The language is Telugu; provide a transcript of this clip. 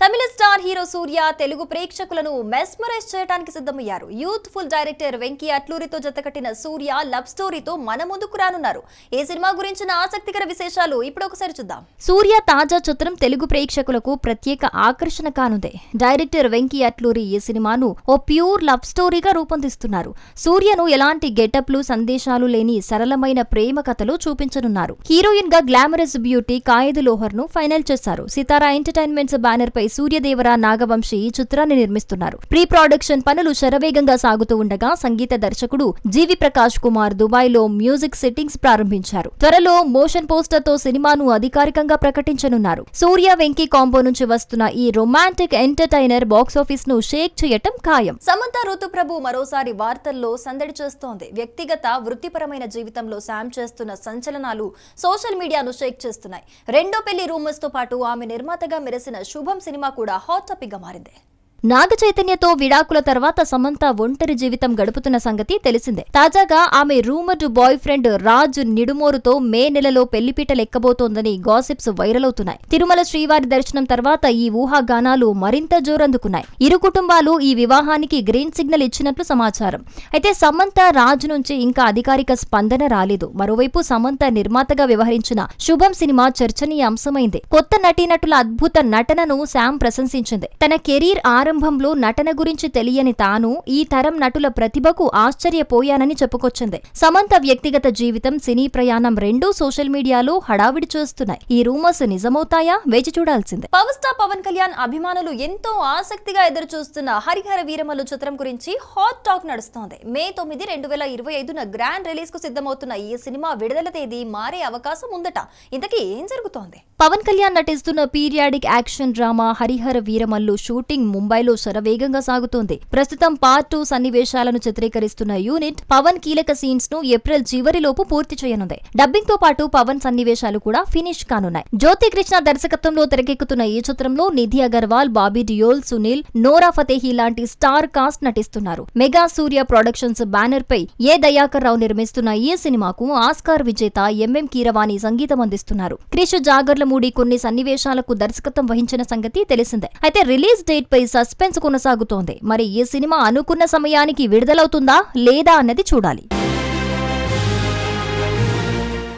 తమిళ స్టార్ హీరో సూర్య తెలుగు ప్రేక్షకులను మెస్మరైజ్ చేయడానికి సిద్ధమయ్యారు. యూత్ఫుల్ డైరెక్టర్ వెంకీ అట్లూరితో జతకట్టిన సూర్య లవ్ స్టోరీతో మన ముందుకు రానున్నారు. ఈ సినిమా గురించిన ఆసక్తికర విశేషాలు ఇప్పుడు ఒకసారి చూద్దాం. సూర్య తాజా చిత్రం తెలుగు ప్రేక్షకులకు ప్రత్యేక ఆకర్షణ కానుంది. డైరెక్టర్ వెంకీ అట్లూరి ఈ సినిమాను ఓ ప్యూర్ లవ్ స్టోరీగా రూపొందిస్తున్నారు. సూర్యను ఎలాంటి గెటప్లు సందేశాలు లేని సరళమైన ప్రేమ కథలు చూపించనున్నారు. హీరోయిన్ గా గ్లామరస్ బ్యూటీ కాయదు లోహర్ ను ఫైనల్ చేశారు. సితారా ఎంటర్టైన్మెంట్స్ బ్యానర్ పై సూర్యదేవర నాగవంశీ ఈ చిత్రాన్ని నిర్మిస్తున్నారు. ప్రీ ప్రొడక్షన్ పనులు శరవేగంగా సాగుతూ ఉండగా సంగీత దర్శకుడు జీవి ప్రకాష్ కుమార్ దుబాయ్ లో మ్యూజిక్ సెట్టింగ్స్ ప్రారంభించారు. త్వరలో మోషన్ పోస్టర్ తో సినిమాను అధికారికంగా ప్రకటించనున్నారు. సూర్య వెంకీ కాంబో నుంచి వస్తున్న ఈ రొమాంటిక్ ఎంటర్టైనర్ బాక్సాఫీస్ ను షేక్ చేయటం ఖాయం. సమంత ఋతుప్రభు మరోసారి వార్తల్లో సందడి చేస్తోంది. వ్యక్తిగత వృత్తిపరమైన జీవితంలో శామ్ చేస్తున్న సంచలనాలు సోషల్ మీడియాను షేక్ చేస్తున్నాయి. రెండో పెళ్లి రూమర్స్ తో పాటు ఆమె నిర్మాతగా మెరిసిన శుభం సినిమా కూడా హాట్ టాపిక్ గా మారింది. నాగ చైతన్యతో విడాకుల తర్వాత సమంత ఒంటరి జీవితం గడుపుతున్న సంగతి తెలిసిందే. తాజాగా ఆమె రూమర్డ్ బాయ్ ఫ్రెండ్ రాజ్ నిడుమోరుతో మే నెలలో పెళ్లిపీటలెక్కబోతోందని గాసిప్స్ వైరల్ అవుతున్నాయి. తిరుమల శ్రీవారి దర్శనం తర్వాత ఈ ఊహాగానాలు మరింత జోరందుకున్నాయి. ఇరు కుటుంబాలు ఈ వివాహానికి గ్రీన్ సిగ్నల్ ఇచ్చినట్లు సమాచారం. అయితే సమంత రాజ్ నుంచి ఇంకా అధికారిక స్పందన రాలేదు. మరోవైపు సమంత నిర్మాతగా వ్యవహరించిన శుభం సినిమా చర్చనీయాంశమైంది. కొత్త నటీనటుల అద్భుత నటనను శామ్ ప్రశంసించింది. తన కెరీర్ ఆరంభంలో నటన గురించి తెలియని తాను ఈ తరం నటుల ప్రతిభకు ఆశ్చర్యపోయానని చెప్పుకొచ్చింది. సమంత వ్యక్తిగత జీవితం, సినీ ప్రయాణం రెండూ సోషల్ మీడియాలో హడావిడి చేస్తున్నాయి. ఈ రూమర్స్ నిజమవుతాయా? వేచి చూడాల్సిందే. పవర్ స్టార్ పవన్ కళ్యాణ్ అభిమానులు ఎంతో ఆసక్తిగా ఎదురు చూస్తున్న హరిహర వీరమల్లు చిత్రం గురించి హాట్ టాక్ నడుస్తోంది. మే 9, 2025న గ్రాండ్ రిలీజ్ కు సిద్ధమవుతున్న ఈ సినిమా విడుదల తేదీ మారే అవకాశం ఉందట. ఇంతకీ ఏం జరుగుతోంది? పవన్ కళ్యాణ్ నటిస్తున్న periodic action drama Harihara Veeramallu shooting ముంబైలో శరవేగంగా సాగుతోంది. ప్రస్తుతం పార్ట్ 2 సన్నివేశాలను చిత్రీకరిస్తున్న యూనిట్ పవన్ కీలక సీన్స్ ను ఏప్రిల్ చివరిలోపు పూర్తి చేయనుంది. డబ్బింగ్ తో పాటు పవన్ సన్నివేశాలు కూడా ఫినిష్ కానున్నాయి. జ్యోతి కృష్ణ దర్శకత్వంలో తెరకెక్కుతున్న ఈ చిత్రంలో నిధి అగర్వాల్, బాబీ డియోల్, సునీల్, నోరా ఫతేహి లాంటి స్టార్ కాస్ట్ నటిస్తున్నారు. మెగా సూర్య ప్రొడక్షన్స్ బ్యానర్ పై ఏ దయాకర్ రావు నిర్మిస్తున్న ఈ సినిమాకు ఆస్కార్ విజేత ఎంఎం కీరవాణి సంగీతం అందిస్తున్నారు. క్రిష్ జాగర్లమూడి కొన్ని సన్నివేశాలకు దర్శకత్వం వహించిన సంగతి తెలిసిందే. అయితే రిలీజ్ డేట్ పై సస్పెన్స్ కొనసాగుతోంది. మరి ఈ సినిమా అనుకున్న సమయానికి విడుదలవుతుందా లేదా అన్నది చూడాలి.